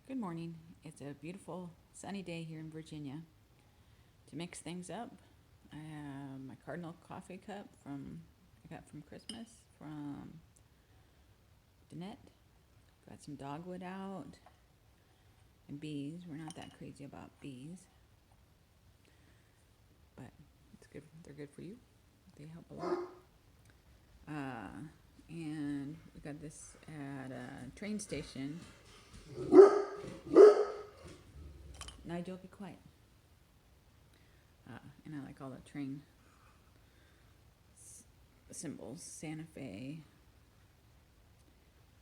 Good morning. It's a beautiful sunny day here in Virginia. To mix things up, I have my Cardinal coffee cup I got from Christmas from Danette. Got some dogwood out and bees. We're not that crazy about bees, but it's good. They're good for you. They help a lot. And we got this at a train station. Nigel, be quiet. And I like all the train symbols. Santa Fe,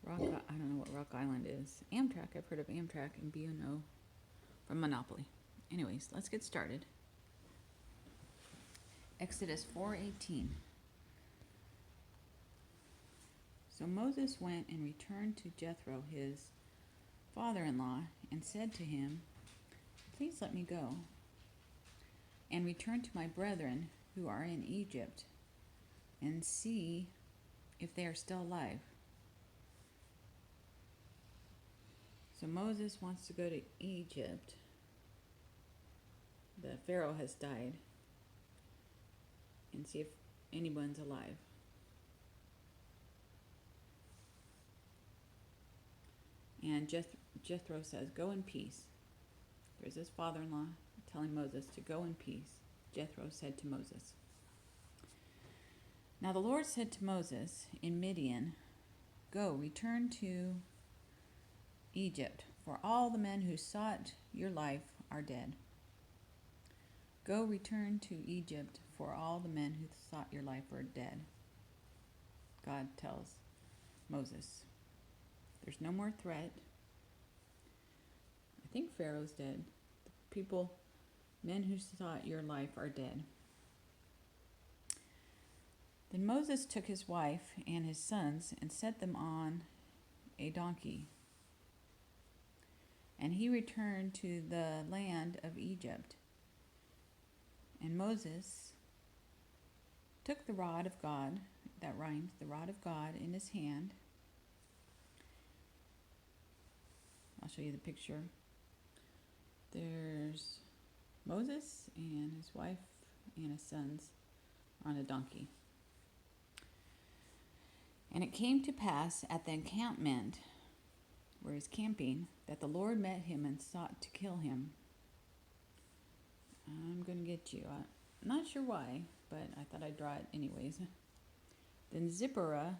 I don't know what Rock Island is. Amtrak, I've heard of Amtrak, and B&O from Monopoly. Anyways, let's get started. Exodus 4:18. So Moses went and returned to Jethro, his father-in-law, and said to him, "Please let me go and return to my brethren who are in Egypt and see if they are still alive." So Moses wants to go to Egypt. The Pharaoh has died, and see if anyone's alive. And Jethro says, "Go in peace." There's his father-in-law telling Moses to go in peace. Jethro said to Moses, "Now the Lord said to Moses in Midian, 'Go, return to Egypt, for all the men who sought your life are dead.' Go, return to Egypt, for all the men who sought your life are dead." God tells Moses, there's no more threat. I think Pharaoh's dead. The men who sought your life are dead. Then Moses took his wife and his sons and set them on a donkey. And he returned to the land of Egypt. And Moses took the rod of God, that rhymes, the rod of God in his hand. I'll show you the picture. There's Moses and his wife and his sons on a donkey. And it came to pass at the encampment where he's camping that the Lord met him and sought to kill him. I'm going to get you. I'm not sure why, but I thought I'd draw it anyways. Then Zipporah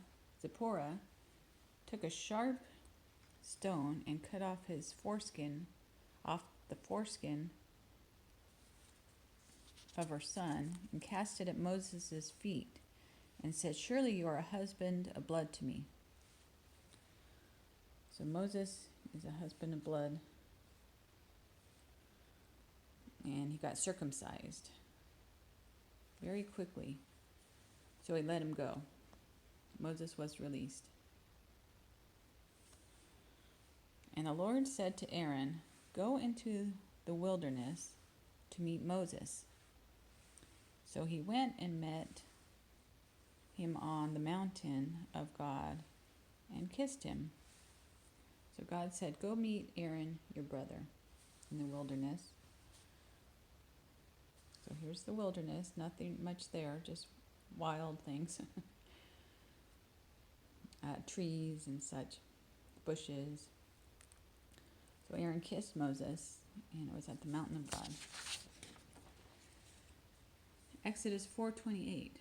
took a sharp stone and cut off the foreskin of her son, and cast it at Moses' feet, and said, "Surely you are a husband of blood to me." So Moses is a husband of blood, and he got circumcised very quickly. So he let him go. Moses was released. And the Lord said to Aaron, "Go into the wilderness to meet Moses." So he went and met him on the mountain of God and kissed him. So God said, "Go meet Aaron, your brother, in the wilderness." So here's the wilderness, nothing much there, just wild things. Trees and such, bushes. So Aaron kissed Moses, and it was at the mountain of God. Exodus 4:28.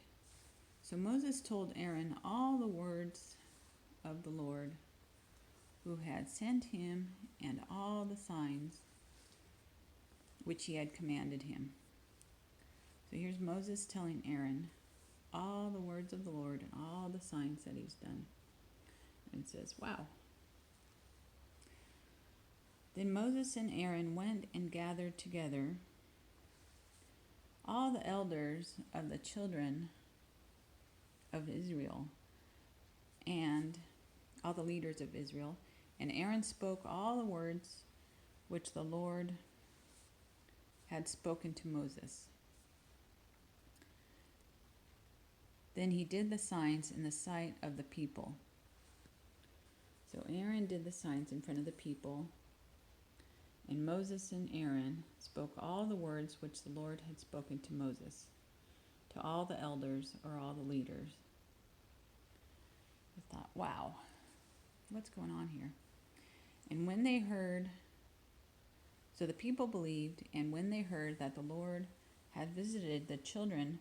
So Moses told Aaron all the words of the Lord who had sent him and all the signs which he had commanded him. So here's Moses telling Aaron all the words of the Lord and all the signs that he's done. And it says, wow. Then Moses and Aaron went and gathered together all the elders of the children of Israel and all the leaders of Israel. And Aaron spoke all the words which the Lord had spoken to Moses. Then he did the signs in the sight of the people. So Aaron did the signs in front of the people. And Moses and Aaron spoke all the words which the Lord had spoken to Moses, to all the elders or all the leaders. I thought, wow, what's going on here? And when they heard, so the people believed, and when they heard that the Lord had visited the children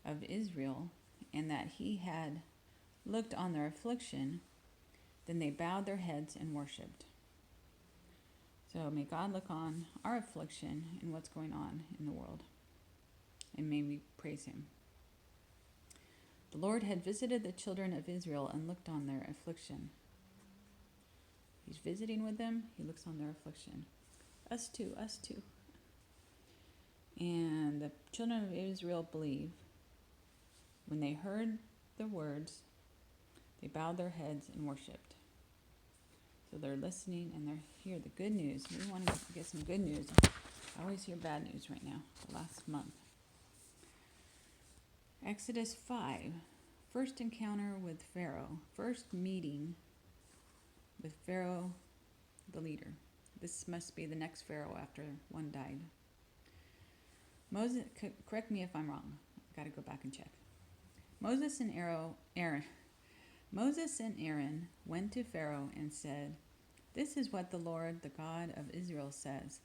of Israel, and that he had looked on their affliction, then they bowed their heads and worshipped. So may God look on our affliction and what's going on in the world, and may we praise him. The Lord had visited the children of Israel and looked on their affliction. He's visiting with them. He looks on their affliction. Us too, us too. And the children of Israel believe. When they heard the words, they bowed their heads and worshipped. So they're listening and they hear the good news. We want to get some good news. I always hear bad news right now, the last month. Exodus 5. First encounter with Pharaoh. First meeting with Pharaoh, the leader. This must be the next Pharaoh after one died. Moses, correct me if I'm wrong. I've got to go back and check. Moses and Aaron went to Pharaoh and said, "This is what the Lord, the God of Israel, says.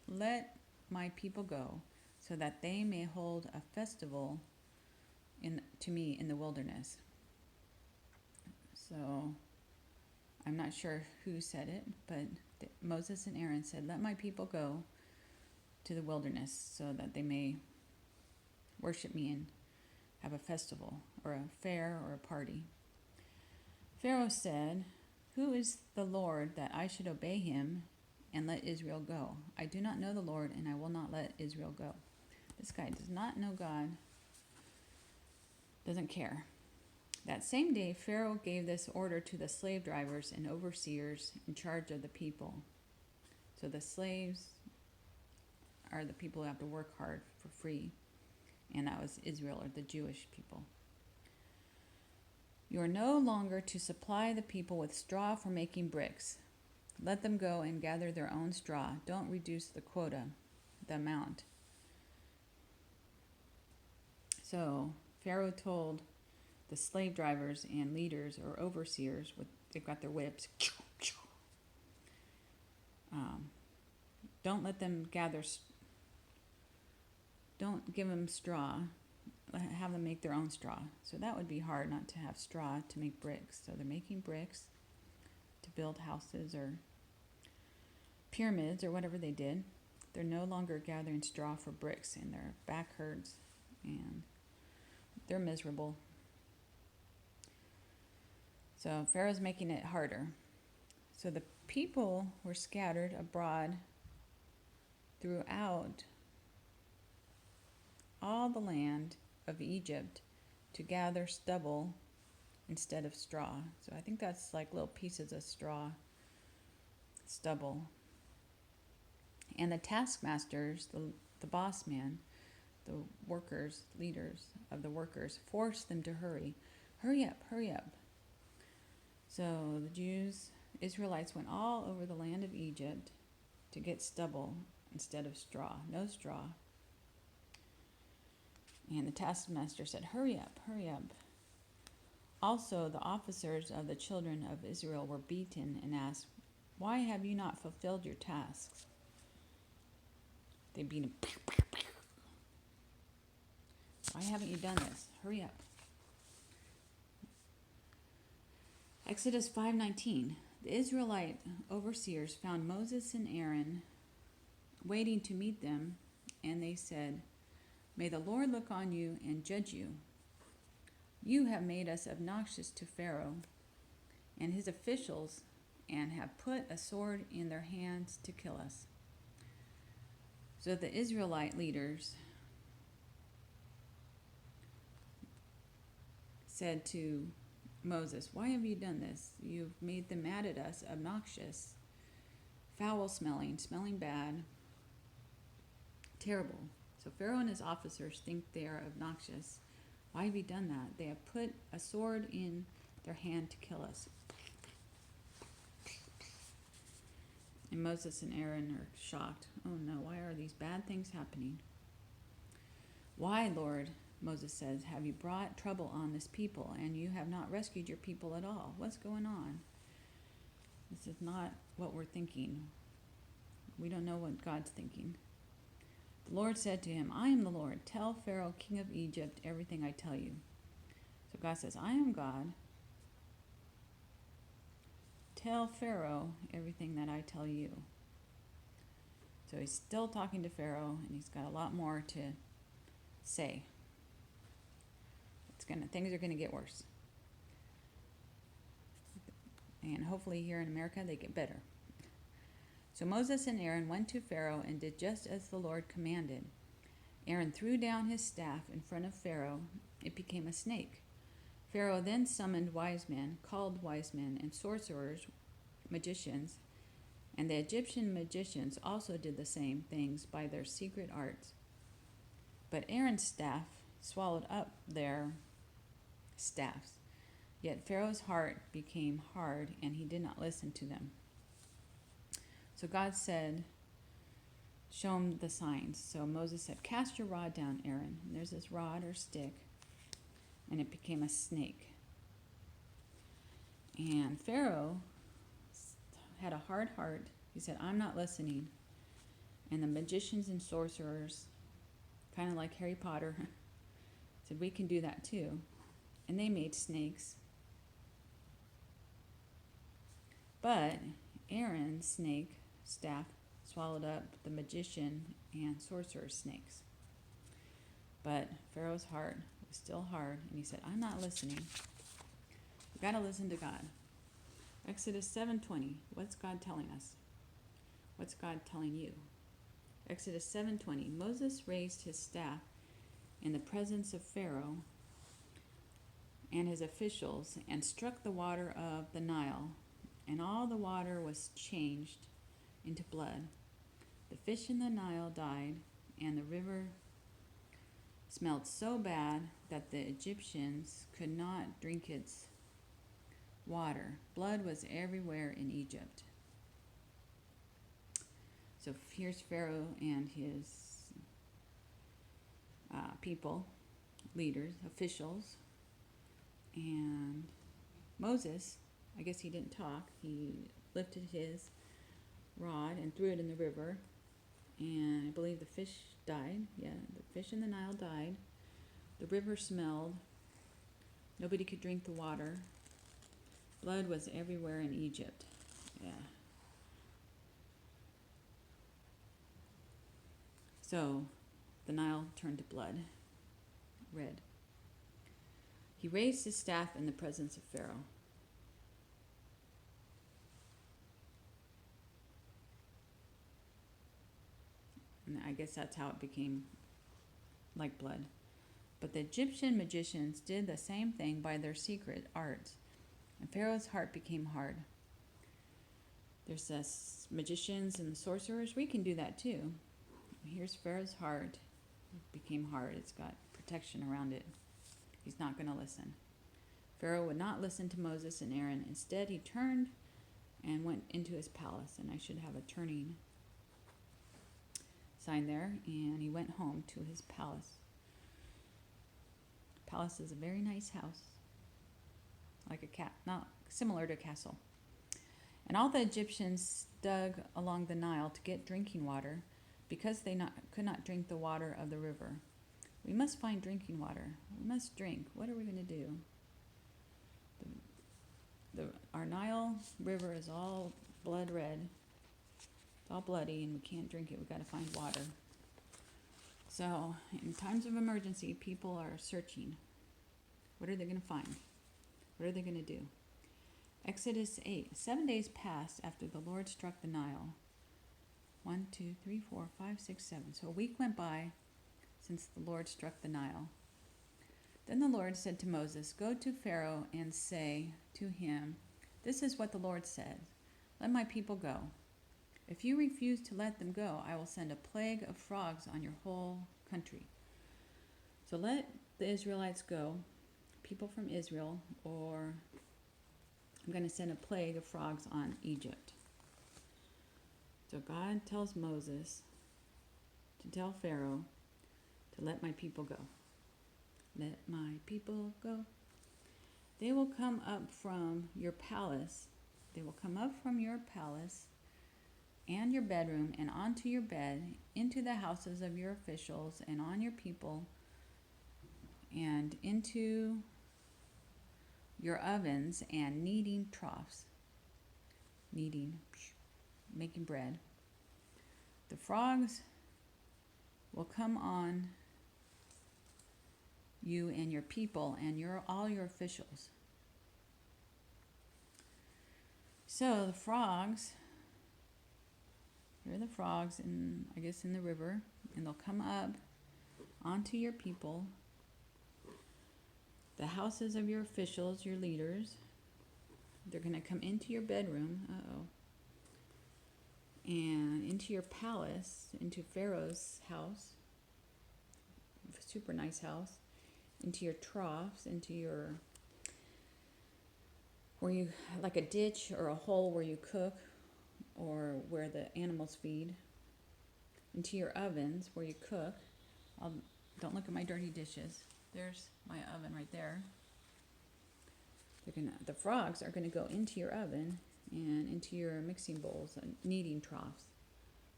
Let my people go, so that they may hold a festival to me in the wilderness." So I'm not sure who said it, but Moses and Aaron said, "Let my people go to the wilderness so that they may worship me and have a festival or a fair or a party." Pharaoh said, "Who is the Lord that I should obey him and let Israel go? I do not know the Lord, and I will not let Israel go." This guy does not know God, doesn't care. That same day, Pharaoh gave this order to the slave drivers and overseers in charge of the people. So the slaves are the people who have to work hard for free, and that was Israel, or the Jewish people. "You are no longer to supply the people with straw for making bricks. Let them go and gather their own straw. Don't reduce the quota, the amount." So Pharaoh told the slave drivers and leaders or overseers, they've got their whips, don't let them gather, don't give them straw, have them make their own straw. So that would be hard not to have straw to make bricks. So they're making bricks to build houses or pyramids or whatever they did. They're no longer gathering straw for bricks, and their back hurts and they're miserable. So Pharaoh's making it harder. So the people were scattered abroad throughout all the land of Egypt to gather stubble instead of straw. So I think that's like little pieces of straw, stubble. And the taskmasters, the boss man, the workers, leaders of the workers, forced them to hurry. Hurry up, hurry up. So the Israelites went all over the land of Egypt to get stubble instead of straw. No straw. And the taskmaster said, "Hurry up, hurry up." Also, the officers of the children of Israel were beaten and asked, "Why have you not fulfilled your tasks?" They beat him. "Why haven't you done this? Hurry up." Exodus 5:19. The Israelite overseers found Moses and Aaron waiting to meet them, and they said, "May the Lord look on you and judge you. You have made us obnoxious to Pharaoh and his officials, and have put a sword in their hands to kill us." So the Israelite leaders said to Moses, "Why have you done this? You've made them mad at us, obnoxious, foul smelling, smelling bad, terrible." So Pharaoh and his officers think they are obnoxious. Why have you done that? They have put a sword in their hand to kill us. And Moses and Aaron are shocked. Oh no, why are these bad things happening? Why, Lord, Moses says, have you brought trouble on this people, and you have not rescued your people at all? What's going on? This is not what we're thinking. We don't know what God's thinking. The Lord said to him, I am the Lord. Tell Pharaoh, king of Egypt, everything I tell you. So God says, I am God. Tell Pharaoh everything that I tell you. So he's still talking to Pharaoh, and he's got a lot more to say. Things are gonna get worse. And hopefully here in America they get better. So Moses and Aaron went to Pharaoh and did just as the Lord commanded. Aaron threw down his staff in front of Pharaoh. It became a snake. Pharaoh then summoned called wise men, and sorcerers, magicians, and the Egyptian magicians also did the same things by their secret arts. But Aaron's staff swallowed up their staffs. Yet Pharaoh's heart became hard, and he did not listen to them. So God said, show him the signs. So Moses said, cast your rod down, Aaron. And there's this rod or stick, and it became a snake. And Pharaoh had a hard heart. He said, I'm not listening. And the magicians and sorcerers, kind of like Harry Potter, said, we can do that too. And they made snakes. But Aaron's snake staff swallowed up the magician and sorcerer's snakes. But Pharaoh's heart was still hard, and he said, I'm not listening. We've got to listen to God. Exodus 7:20. What's God telling us? What's God telling you? Exodus 7:20. Moses raised his staff in the presence of Pharaoh and his officials and struck the water of the Nile, and all the water was changed into blood. The fish in the Nile died, and the river smelled so bad that the Egyptians could not drink its water. Blood was everywhere in Egypt. So here's Pharaoh and his people, leaders, officials, and Moses, I guess he didn't talk. He lifted his rod and threw it in the river, and I believe the fish died. Yeah, the fish in the Nile died. The river smelled. Nobody could drink the water. Blood was everywhere in Egypt. Yeah. So the Nile turned to blood, red. He raised his staff in the presence of Pharaoh. And I guess that's how it became like blood. But the Egyptian magicians did the same thing by their secret arts, and Pharaoh's heart became hard. There's this magicians and the sorcerers. We can do that too. Here's Pharaoh's heart. It became hard. It's got protection around it. He's not going to listen. Pharaoh would not listen to Moses and Aaron. Instead, he turned and went into his palace. And I should have a turning sign there. And he went home to his palace. Palace is a very nice house. Like a cat, not similar to a castle. And all the Egyptians dug along the Nile to get drinking water because they could not drink the water of the river. We must find drinking water. We must drink. What are we going to do? Our Nile River is all blood red. It's all bloody, and we can't drink it. We've got to find water. So, in times of emergency, people are searching. What are they going to find? What are they going to do? Exodus 8. 7 days passed after the Lord struck the Nile. 1, 2, 3, 4, 5, 6, 7. So a week went by since the Lord struck the Nile. Then the Lord said to Moses, go to Pharaoh and say to him, this is what the Lord said. Let my people go. If you refuse to let them go, I will send a plague of frogs on your whole country. So let the Israelites go, people from Israel, or I'm going to send a plague of frogs on Egypt. So God tells Moses to tell Pharaoh to let my people go. Let my people go. They will come up from your palace. They will come up from your palace and your bedroom and onto your bed, into the houses of your officials and on your people, and into your ovens and kneading troughs. Kneading, making bread. The frogs will come on you and your people and all your officials. So the frogs, here are the frogs in the river, and they'll come up onto your people, the houses of your officials, your leaders. They're going to come into your bedroom, and into your palace, into Pharaoh's house, super nice house, into your troughs, into your, where you, like a ditch or a hole where you cook or where the animals feed, into your ovens where you cook. Don't look at my dirty dishes. There's my oven right there. The frogs are going to go into your oven and into your mixing bowls, kneading troughs,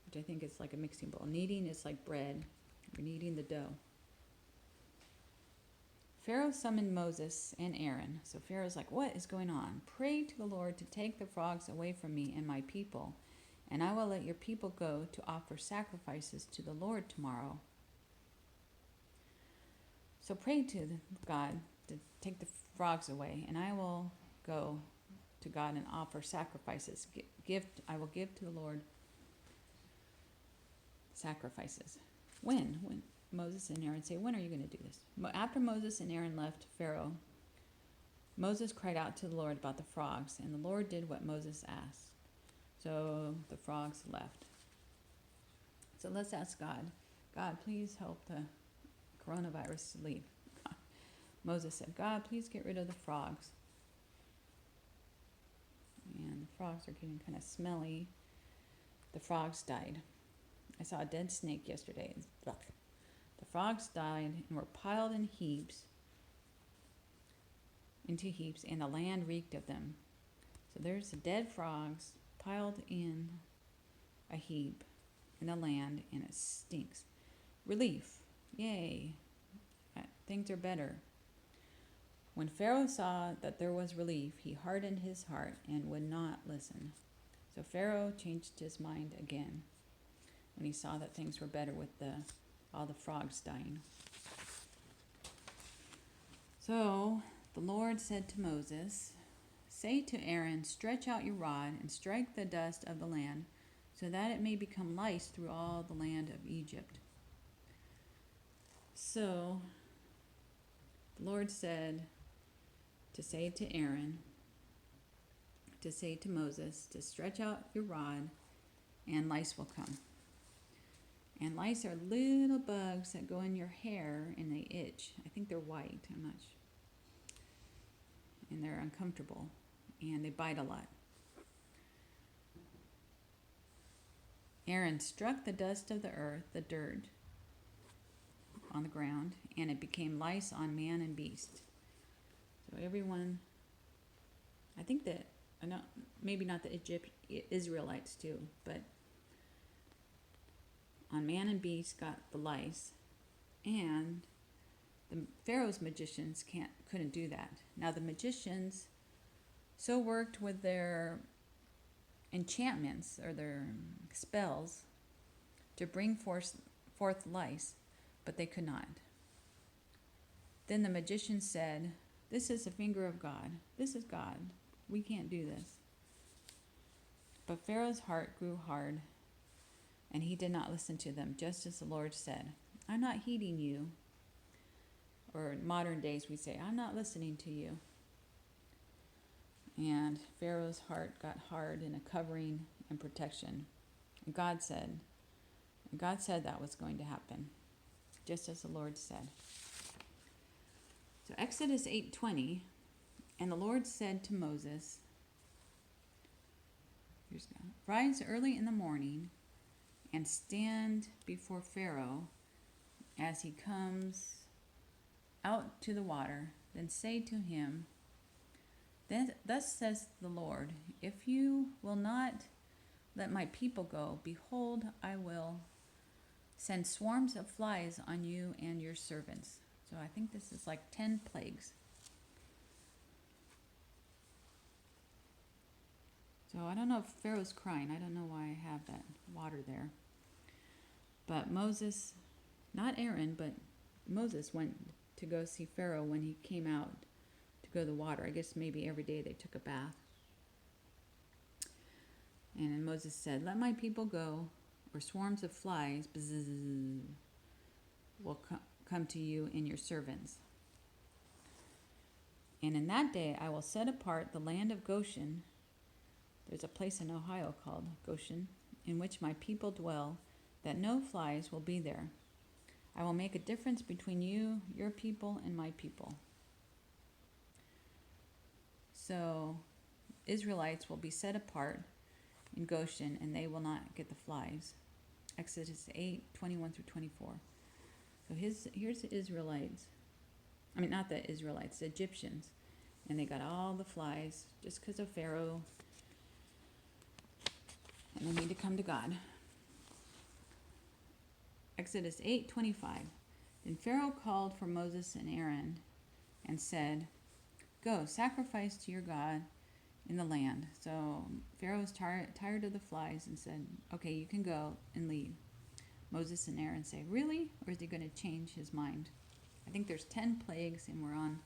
which I think is like a mixing bowl. Kneading is like bread. You're kneading the dough. Pharaoh summoned Moses and Aaron. So Pharaoh's like, what is going on? Pray to the Lord to take the frogs away from me and my people, and I will let your people go to offer sacrifices to the Lord tomorrow. So pray to God to take the frogs away, and I will go to God and offer sacrifices. I will give to the Lord sacrifices. When? Moses and Aaron say, when are you going to do this? After Moses and Aaron left Pharaoh, Moses cried out to the Lord about the frogs, and the Lord did what Moses asked. So the frogs left. So let's ask God, God, please help the coronavirus to leave. Moses said, God, please get rid of the frogs. And the frogs are getting kind of smelly. The frogs died. I saw a dead snake yesterday. The frogs died and were piled in into heaps, and the land reeked of them. So there's the dead frogs piled in a heap in the land, and it stinks. Relief. Yay. Things are better. When Pharaoh saw that there was relief, he hardened his heart and would not listen. So Pharaoh changed his mind again when he saw that things were better with all the frogs dying. So the Lord said to Moses, say to Aaron, stretch out your rod and strike the dust of the land, so that it may become lice through all the land of Egypt. So the Lord said to say to Aaron, to say to Moses, to stretch out your rod, and lice will come. And lice are little bugs that go in your hair and they itch. I think they're white, I'm not sure. And they're uncomfortable and they bite a lot. Aaron struck the dust of the earth, the dirt on the ground, and it became lice on man and beast. So everyone, I think that, maybe not the Israelites too, but on man and beast got the lice, and the Pharaoh's magicians couldn't do that. Now the magicians so worked with their enchantments or their spells to bring forth lice, but they could not. Then the magician said, this is the finger of God. This is God. We can't do this. But Pharaoh's heart grew hard, and he did not listen to them, just as the Lord said. I'm not heeding you. Or in modern days we say, I'm not listening to you. And Pharaoh's heart got hard in a covering and protection. And God said that was going to happen, just as the Lord said. So Exodus 8:20, and the Lord said to Moses, years now. Rise early in the morning and stand before Pharaoh as he comes out to the water. Then say to him, Thus says the Lord, if you will not let my people go, behold, I will send swarms of flies on you and your servants. So I think this is like 10 plagues. So I don't know if Pharaoh's crying. I don't know why I have that water there. But Moses, not Aaron, but Moses went to go see Pharaoh when he came out to go to the water. I guess maybe every day they took a bath. And Moses said, let my people go, or swarms of flies will come to you and your servants. And in that day I will set apart the land of Goshen. There's a place in Ohio called Goshen, in which my people dwell, that no flies will be there. I will make a difference between you, your people, and my people. So Israelites will be set apart in Goshen, and they will not get the flies. Exodus 8:21-24. So here's the Israelites. I mean, not the Israelites, the Egyptians. And they got all the flies just because of Pharaoh. And they need to come to God. Exodus 8:25. Then Pharaoh called for Moses and Aaron and said, Go, sacrifice to your God in the land. So Pharaoh was tired of the flies and said, okay, you can go and leave. Moses and Aaron say, really? Or is he going to change his mind? I think there's 10 plagues and we're on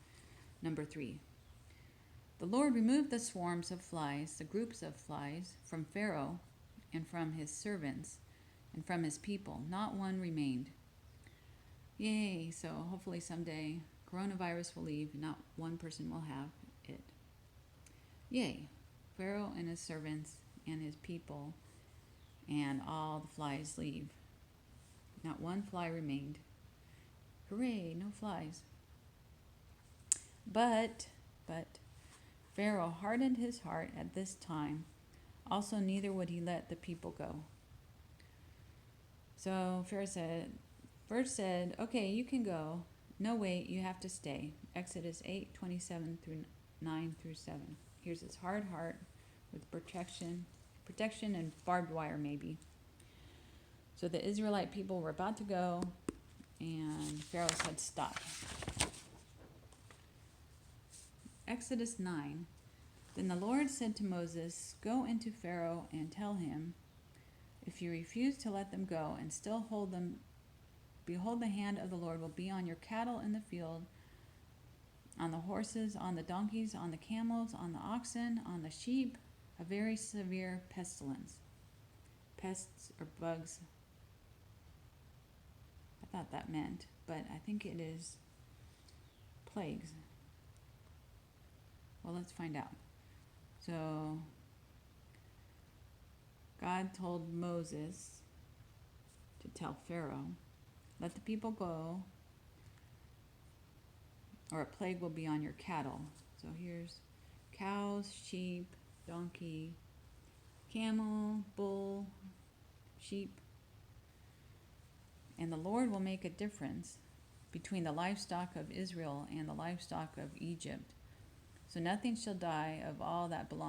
number 3. The Lord removed the swarms of flies, the groups of flies, from Pharaoh and from his servants and from his people. Not one remained. Yay! So hopefully someday coronavirus will leave and not one person will have it. Yay! Pharaoh and his servants and his people and all the flies leave. Not one fly remained. Hooray, no flies. But Pharaoh hardened his heart at this time. Also, neither would he let the people go. So Pharaoh first said, okay, you can go. No, wait, you have to stay. Exodus 8:27-9-7. Here's his hard heart with protection and barbed wire maybe. So the Israelite people were about to go, and Pharaoh said, stop. Exodus 9. Then the Lord said to Moses, go into Pharaoh and tell him, if you refuse to let them go and still hold them, behold, the hand of the Lord will be on your cattle in the field, on the horses, on the donkeys, on the camels, on the oxen, on the sheep, a very severe pestilence. Pests or bugs. I thought that meant, but I think it is plagues. Well, let's find out. So God told Moses to tell Pharaoh, let the people go, or a plague will be on your cattle. So here's cows, sheep, donkey, camel, bull, sheep. And the Lord will make a difference between the livestock of Israel and the livestock of Egypt. So nothing shall die of all that belongs